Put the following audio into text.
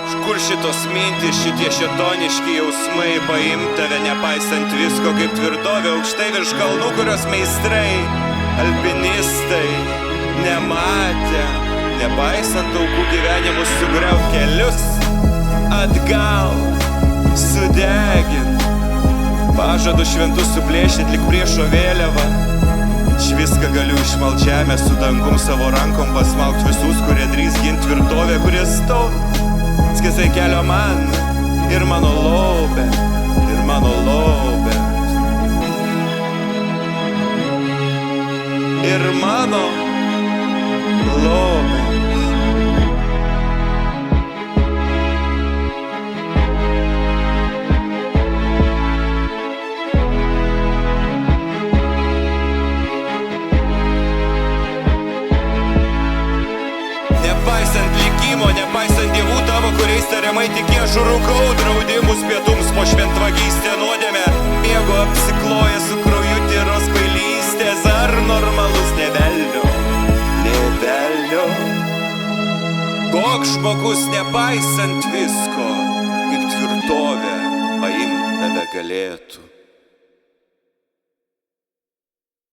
Kur šitos mintys, šitie šėtoniški jausmai paimt tave nepaisant visko kaip tvirtovė aukštai virš kalnų, kurios meistrai, alpinistai nematė, nepaisant aukų gyvenimus sugriaut kelius atgal, sudegint, pažadu šventus suplėšyt lik priešo vėliavą. Viską galiu išmalt žemę su dangum savo rankom, pasmaukt visus, kurie drįs gint tvirtovę, kurie stovi skėsai kelio man ir mano lobė, ir mano lobė, ir mano lobė. Nepaisant likimo, nepaisant dievų tavo, kuriais tariamai tikėš, rūkau draudimus pietums po šventvagystę nuodėmę, miego apsikloja su krauju tyros kvailystės, ar normalus ne velnio, ne velnio. Koks žmogus nepaisant visko, kaip tvirtovė paimt tave galėtų.